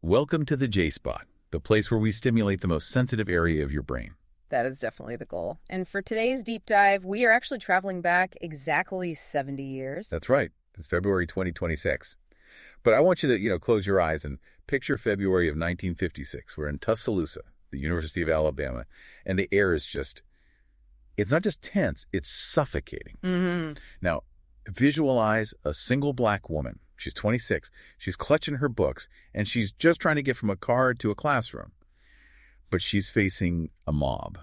Welcome to the J-Spot, the place where we stimulate the most sensitive area of your brain. That is definitely the goal. And for today's deep dive, we are actually traveling back exactly 70 years. That's right. It's February 2026. But I want you to, close your eyes and picture February of 1956. We're in Tuscaloosa, the University of Alabama, and the air is it's not just tense, it's suffocating. Mm-hmm. Now, visualize a single black woman. She's 26. She's clutching her books, and she's just trying to get from a car to a classroom. But she's facing a mob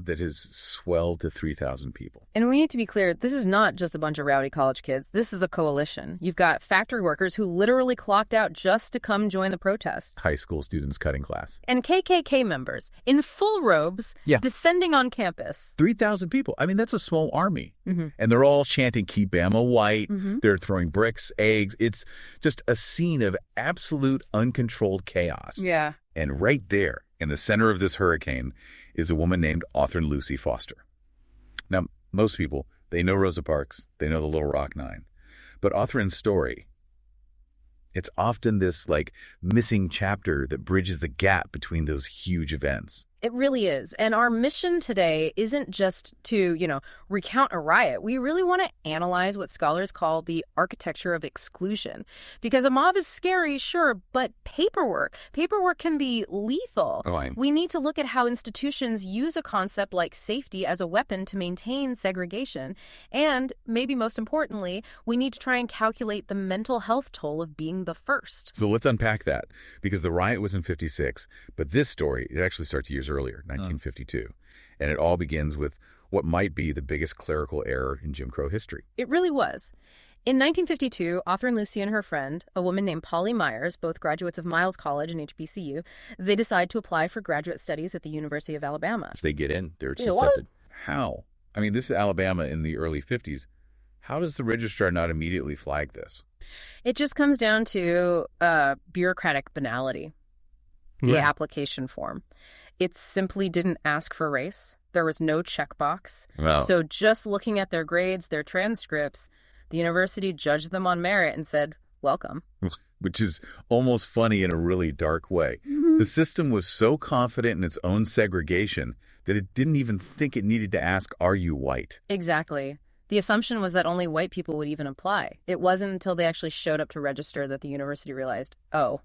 that has swelled to 3,000 people. And we need to be clear, this is not just a bunch of rowdy college kids. This is a coalition. You've got factory workers who literally clocked out just to come join the protest. High school students cutting class. And KKK members in full robes descending on campus. 3,000 people. I mean, that's a small army. Mm-hmm. And they're all chanting, "Keep Bama white." Mm-hmm. They're throwing bricks, eggs. It's just a scene of absolute uncontrolled chaos. Yeah. And right there in the center of this hurricane is a woman named Autherine Lucy Foster. Now, most people, they know Rosa Parks, they know the Little Rock Nine. But Authorine's story, it's often this missing chapter that bridges the gap between those huge events. It really is. And our mission today isn't just to, recount a riot. We really want to analyze what scholars call the architecture of exclusion. Because a mob is scary, sure, but paperwork can be lethal. We need to look at how institutions use a concept like safety as a weapon to maintain segregation. And maybe most importantly, we need to try and calculate the mental health toll of being the first. So let's unpack that, because the riot was in 56, but this story, it actually starts years earlier, 1952. And it all begins with what might be the biggest clerical error in Jim Crow history. It really was. In 1952, Autherine Lucy and her friend, a woman named Polly Myers, both graduates of Miles College and HBCU, they decide to apply for graduate studies at the University of Alabama. So they get in. They're accepted. How? I mean, this is Alabama in the early 50s. How does the registrar not immediately flag this? It just comes down to bureaucratic banality, the application form. It simply didn't ask for race. There was no checkbox. Wow. So just looking at their grades, their transcripts, the university judged them on merit and said, welcome. Which is almost funny in a really dark way. Mm-hmm. The system was so confident in its own segregation that it didn't even think it needed to ask, "Are you white?" Exactly. The assumption was that only white people would even apply. It wasn't until they actually showed up to register that the university realized, oh,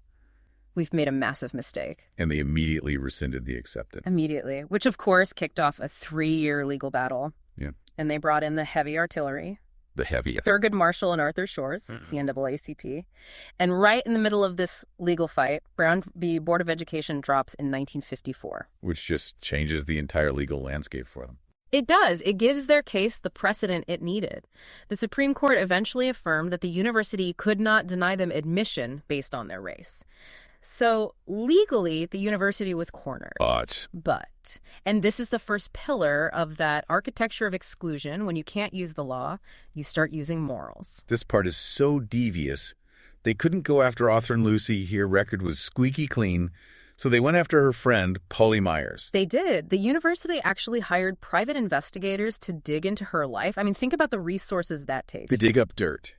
we've made a massive mistake. And they immediately rescinded the acceptance. Immediately, which of course kicked off a 3-year legal battle. Yeah. And they brought in the heavy artillery. The heavy. Thurgood Marshall and Arthur Shores, the NAACP. And right in the middle of this legal fight, Brown v. Board of Education drops in 1954. Which just changes the entire legal landscape for them. It does. It gives their case the precedent it needed. The Supreme Court eventually affirmed that the university could not deny them admission based on their race. So legally, the university was cornered. But, and this is the first pillar of that architecture of exclusion. When you can't use the law, you start using morals. This part is so devious. They couldn't go after Autherine Lucy. Her record was squeaky clean. So they went after her friend, Polly Myers. They did. The university actually hired private investigators to dig into her life. I mean, think about the resources that takes. To dig up dirt.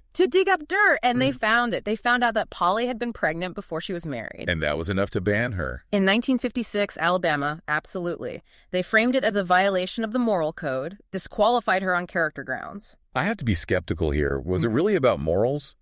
And they found it. They found out that Polly had been pregnant before she was married. And that was enough to ban her. In 1956, Alabama, absolutely. They framed it as a violation of the moral code, disqualified her on character grounds. I have to be skeptical here. Was it really about morals?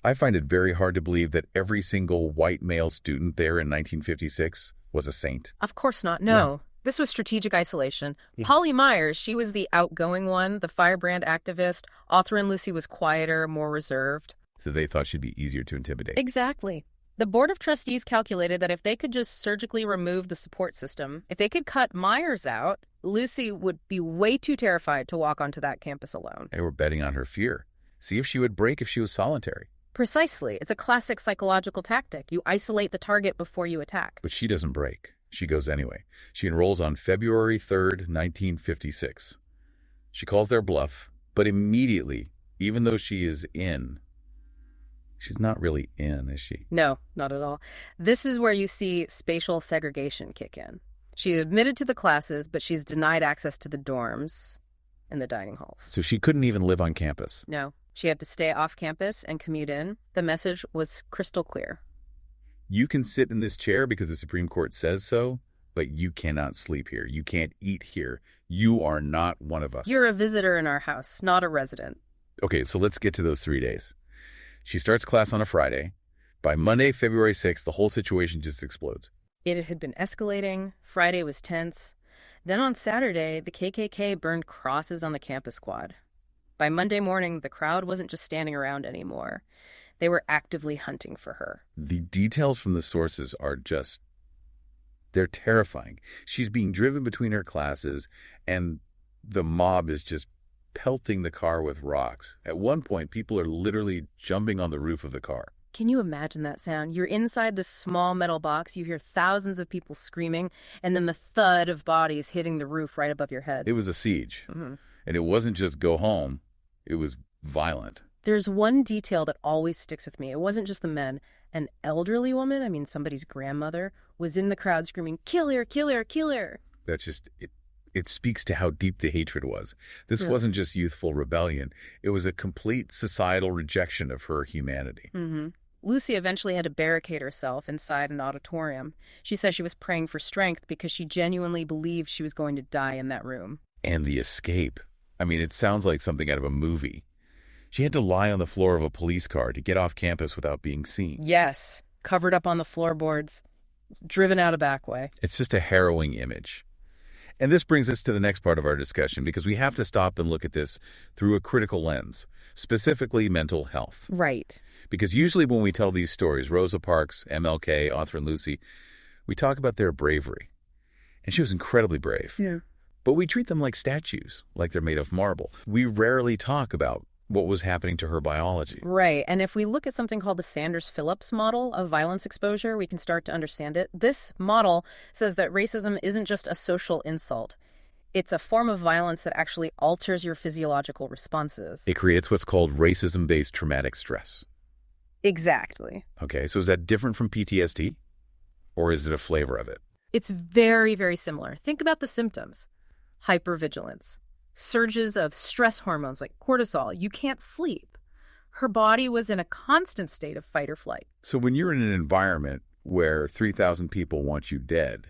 I find it very hard to believe that every single white male student there in 1956 was a saint. Of course not. No. This was strategic isolation. Polly Myers, she was the outgoing one, the firebrand activist. Autherine Lucy was quieter, more reserved. So they thought she'd be easier to intimidate. Exactly. The Board of Trustees calculated that if they could just surgically remove the support system, if they could cut Myers out, Lucy would be way too terrified to walk onto that campus alone. They were betting on her fear. See if she would break if she was solitary. Precisely. It's a classic psychological tactic. You isolate the target before you attack. But she doesn't break. She goes anyway. She enrolls on February 3rd, 1956. She calls their bluff, but immediately, even though she is in, she's not really in, is she? No, not at all. This is where you see spatial segregation kick in. She admitted to the classes, but she's denied access to the dorms and the dining halls. So she couldn't even live on campus? No. She had to stay off campus and commute in. The message was crystal clear. You can sit in this chair because the Supreme Court says so, but you cannot sleep here. You can't eat here. You are not one of us. You're a visitor in our house, not a resident. Okay, so let's get to those 3 days. She starts class on a Friday. By Monday, February 6th, the whole situation just explodes. It had been escalating. Friday was tense. Then on Saturday, the KKK burned crosses on the campus quad. By Monday morning, the crowd wasn't just standing around anymore. They were actively hunting for her. The details from the sources are just, they're terrifying. She's being driven between her classes, and the mob is just pelting the car with rocks. At one point, people are literally jumping on the roof of the car. Can you imagine that sound? You're inside this small metal box, you hear thousands of people screaming, and then the thud of bodies hitting the roof right above your head. It was a siege. Mm-hmm. And it wasn't just go home. It was violent. There's one detail that always sticks with me. It wasn't just the men. An elderly woman, somebody's grandmother, was in the crowd screaming, "Kill her, kill her, kill her." That's just, it speaks to how deep the hatred was. This wasn't just youthful rebellion. It was a complete societal rejection of her humanity. Mm-hmm. Lucy eventually had to barricade herself inside an auditorium. She says she was praying for strength because she genuinely believed she was going to die in that room. And the escape. It sounds like something out of a movie. She had to lie on the floor of a police car to get off campus without being seen. Yes, covered up on the floorboards, driven out a back way. It's just a harrowing image. And this brings us to the next part of our discussion, because we have to stop and look at this through a critical lens, specifically mental health. Right. Because usually when we tell these stories, Rosa Parks, MLK, Autherine Lucy, we talk about their bravery. And she was incredibly brave. Yeah. But we treat them like statues, like they're made of marble. We rarely talk about what was happening to her biology. Right. And if we look at something called the Sanders-Phillips model of violence exposure, we can start to understand it. This model says that racism isn't just a social insult. It's a form of violence that actually alters your physiological responses. It creates what's called racism-based traumatic stress. Exactly. Okay, so is that different from PTSD? Or is it a flavor of it? It's very, very similar. Think about the symptoms. Hypervigilance. Surges of stress hormones like cortisol. You can't sleep. Her body was in a constant state of fight or flight. So when you're in an environment where 3,000 people want you dead,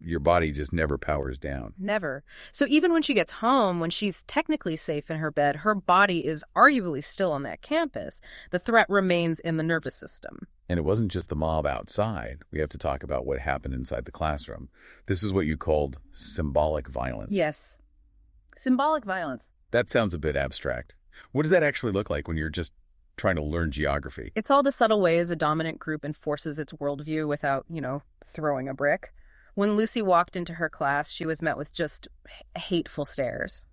your body just never powers down. Never. So even when she gets home, when she's technically safe in her bed, her body is arguably still on that campus. The threat remains in the nervous system. And it wasn't just the mob outside. We have to talk about what happened inside the classroom. This is what you called symbolic violence. Yes. Symbolic violence. That sounds a bit abstract. What does that actually look like when you're just trying to learn geography? It's all the subtle ways a dominant group enforces its worldview without, throwing a brick. When Lucy walked into her class, she was met with just hateful stares.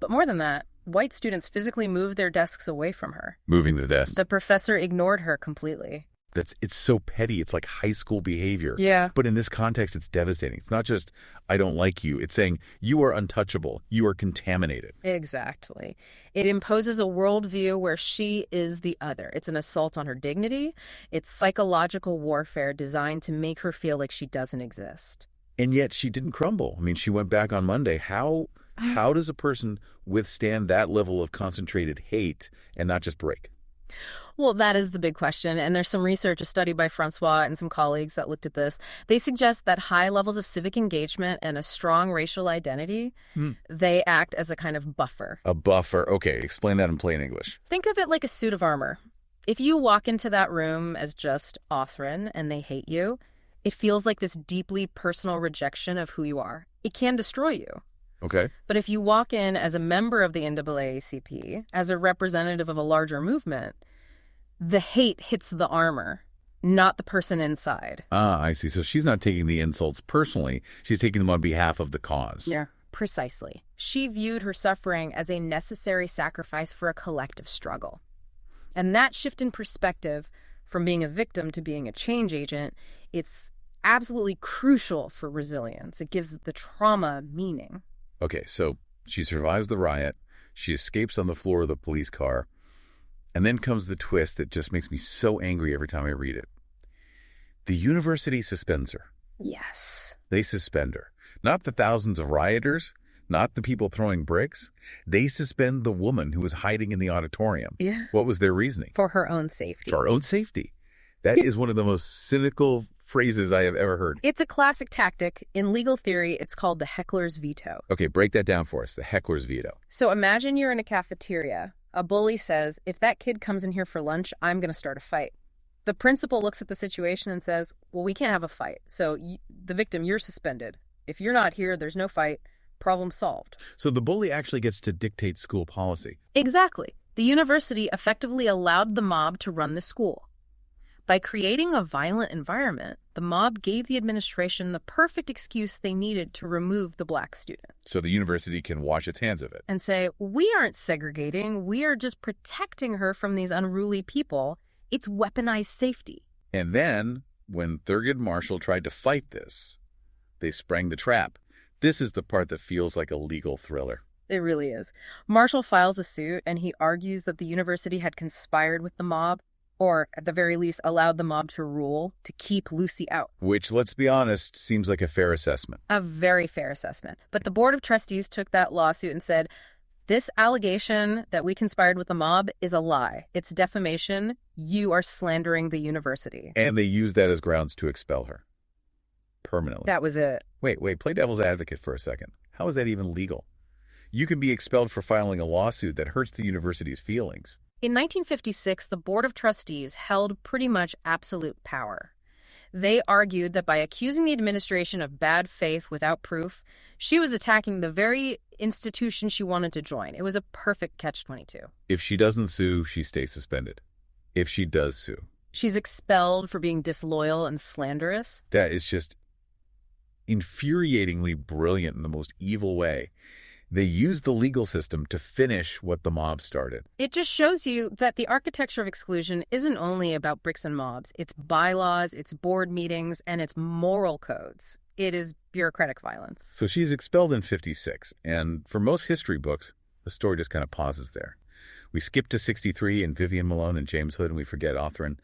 But more than that, white students physically moved their desks away from her. Moving the desk. The professor ignored her completely. It's so petty. It's like high school behavior. Yeah. But in this context, it's devastating. It's not just, I don't like you. It's saying, you are untouchable. You are contaminated. Exactly. It imposes a worldview where she is the other. It's an assault on her dignity. It's psychological warfare designed to make her feel like she doesn't exist. And yet she didn't crumble. She went back on Monday. How does a person withstand that level of concentrated hate and not just break? Well, that is the big question, and there's some research, a study by Francois and some colleagues that looked at this. They suggest that high levels of civic engagement and a strong racial identity, they act as a kind of buffer. A buffer. Okay, explain that in plain English. Think of it like a suit of armor. If you walk into that room as just Autherine and they hate you, it feels like this deeply personal rejection of who you are. It can destroy you. Okay. But if you walk in as a member of the NAACP, as a representative of a larger movement, the hate hits the armor, not the person inside. Ah, I see. So she's not taking the insults personally. She's taking them on behalf of the cause. Yeah, precisely. She viewed her suffering as a necessary sacrifice for a collective struggle. And that shift in perspective from being a victim to being a change agent, it's absolutely crucial for resilience. It gives the trauma meaning. Okay, so she survives the riot. She escapes on the floor of the police car. And then comes the twist that just makes me so angry every time I read it. The university suspends her. Yes. They suspend her. Not the thousands of rioters, not the people throwing bricks. They suspend the woman who was hiding in the auditorium. Yeah. What was their reasoning? For her own safety. For her own safety. That is one of the most cynical phrases I have ever heard. It's a classic tactic. In legal theory, it's called the heckler's veto. Okay, break that down for us, the heckler's veto. So imagine you're in a cafeteria. A bully says, if that kid comes in here for lunch, I'm going to start a fight. The principal looks at the situation and says, well, we can't have a fight. So the victim, you're suspended. If you're not here, there's no fight. Problem solved. So the bully actually gets to dictate school policy. Exactly. The university effectively allowed the mob to run the school. By creating a violent environment, the mob gave the administration the perfect excuse they needed to remove the black student. So the university can wash its hands of it. And say, we aren't segregating, we are just protecting her from these unruly people. It's weaponized safety. And then, when Thurgood Marshall tried to fight this, they sprang the trap. This is the part that feels like a legal thriller. It really is. Marshall files a suit, and he argues that the university had conspired with the mob, or at the very least allowed the mob to rule to keep Lucy out. Which, let's be honest, seems like a fair assessment. A very fair assessment. But the Board of Trustees took that lawsuit and said, this allegation that we conspired with the mob is a lie. It's defamation. You are slandering the university. And they used that as grounds to expel her. Permanently. That was it. Wait, play devil's advocate for a second. How is that even legal? You can be expelled for filing a lawsuit that hurts the university's feelings. In 1956, the Board of Trustees held pretty much absolute power. They argued that by accusing the administration of bad faith without proof, she was attacking the very institution she wanted to join. It was a perfect catch-22. If she doesn't sue, she stays suspended. If she does sue, she's expelled for being disloyal and slanderous. That is just infuriatingly brilliant in the most evil way. They used the legal system to finish what the mob started. It just shows you that the architecture of exclusion isn't only about bricks and mobs. It's bylaws, it's board meetings, and it's moral codes. It is bureaucratic violence. So she's expelled in 56, and for most history books, the story just kind of pauses there. We skip to 63 and Vivian Malone and James Hood, and we forget Autherine.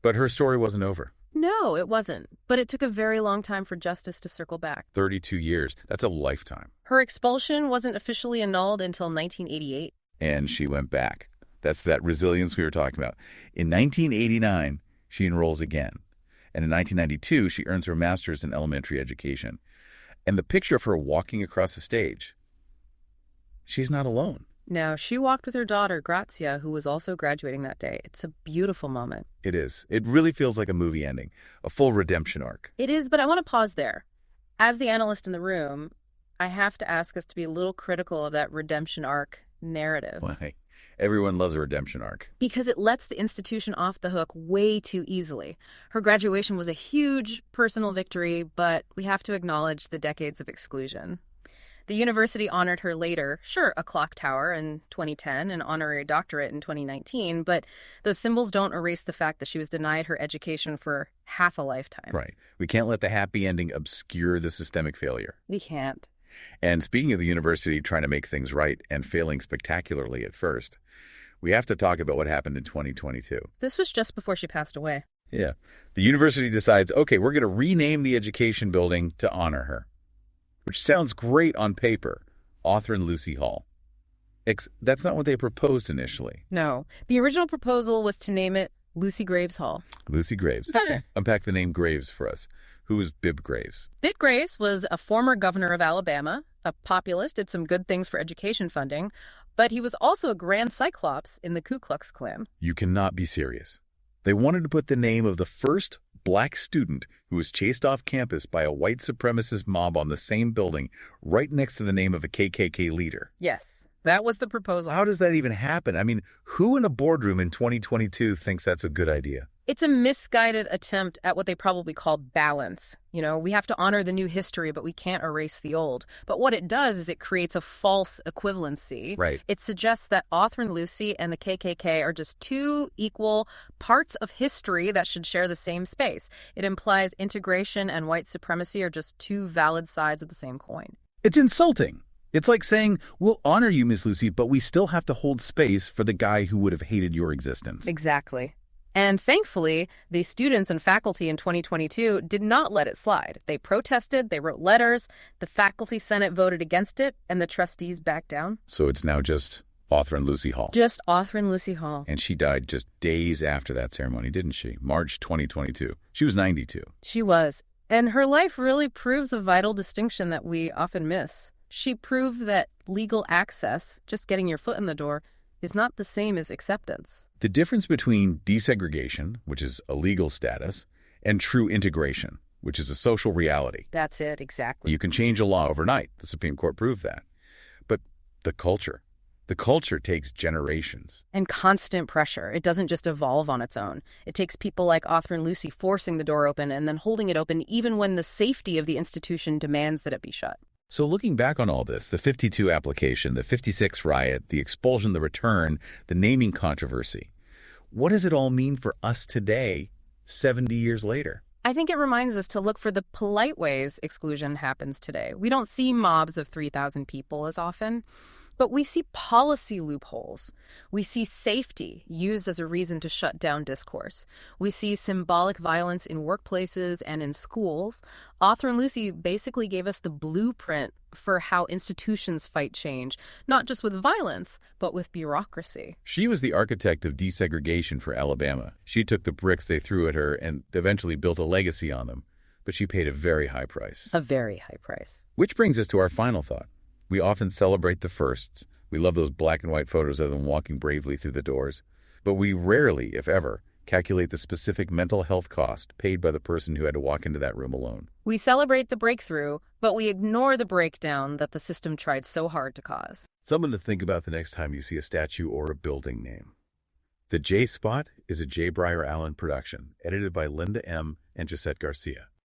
But her story wasn't over. No, it wasn't. But it took a very long time for justice to circle back. 32 years. That's a lifetime. Her expulsion wasn't officially annulled until 1988. And she went back. That's that resilience we were talking about. In 1989, she enrolls again. And in 1992, she earns her master's in elementary education. And the picture of her walking across the stage, she's not alone. No, she walked with her daughter, Grazia, who was also graduating that day. It's a beautiful moment. It is. It really feels like a movie ending, a full redemption arc. It is, but I want to pause there. As the analyst in the room, I have to ask us to be a little critical of that redemption arc narrative. Why? Everyone loves a redemption arc. Because it lets the institution off the hook way too easily. Her graduation was a huge personal victory, but we have to acknowledge the decades of exclusion. The university honored her later, sure, a clock tower in 2010, an honorary doctorate in 2019, but those symbols don't erase the fact that she was denied her education for half a lifetime. Right. We can't let the happy ending obscure the systemic failure. We can't. And speaking of the university trying to make things right and failing spectacularly at first, we have to talk about what happened in 2022. This was just before she passed away. Yeah. The university decides, okay, we're going to rename the education building to honor her. Which sounds great on paper, Autherine Lucy Hall. That's not what they proposed initially. No. The original proposal was to name it Lucy Graves Hall. Lucy Graves. Unpack the name Graves for us. Who is Bibb Graves? Bibb Graves was a former governor of Alabama, a populist, did some good things for education funding, but he was also a grand cyclops in the Ku Klux Klan. You cannot be serious. They wanted to put the name of the first black student who was chased off campus by a white supremacist mob on the same building right next to the name of a KKK leader. Yes, that was the proposal. How does that even happen? I mean, who in a boardroom in 2022 thinks that's a good idea? It's a misguided attempt at what they probably call balance. You know, we have to honor the new history, but we can't erase the old. But what it does is it creates a false equivalency. Right. It suggests that Autherine Lucy and the KKK are just two equal parts of history that should share the same space. It implies integration and white supremacy are just two valid sides of the same coin. It's insulting. It's like saying, we'll honor you, Miss Lucy, but we still have to hold space for the guy who would have hated your existence. Exactly. And thankfully, the students and faculty in 2022 did not let it slide. They protested, they wrote letters, the faculty senate voted against it, and the trustees backed down. So it's now just Autherine Lucy Hall. Just Autherine Lucy Hall. And she died just days after that ceremony, didn't she? March 2022. She was 92. She was. And her life really proves a vital distinction that we often miss. She proved that legal access, just getting your foot in the door, is not the same as acceptance. The difference between desegregation, which is a legal status, and true integration, which is a social reality. That's it, exactly. You can change a law overnight. The Supreme Court proved that. But the culture takes generations. And constant pressure. It doesn't just evolve on its own. It takes people like Autherine Lucy forcing the door open and then holding it open even when the safety of the institution demands that it be shut. So looking back on all this, the 52 application, the 56 riot, the expulsion, the return, the naming controversy, what does it all mean for us today, 70 years later? I think it reminds us to look for the polite ways exclusion happens today. We don't see mobs of 3,000 people as often, but we see policy loopholes. We see safety used as a reason to shut down discourse. We see symbolic violence in workplaces and in schools. Autherine Lucy basically gave us the blueprint for how institutions fight change, not just with violence, but with bureaucracy. She was the architect of desegregation for Alabama. She took the bricks they threw at her and eventually built a legacy on them. But she paid a very high price. A very high price. Which brings us to our final thought. We often celebrate the firsts. We love those black and white photos of them walking bravely through the doors. But we rarely, if ever, calculate the specific mental health cost paid by the person who had to walk into that room alone. We celebrate the breakthrough, but we ignore the breakdown that the system tried so hard to cause. Something to think about the next time you see a statue or a building name. The J Spot is a J. Breyer Allen production, edited by Linda M. and Gisette Garcia.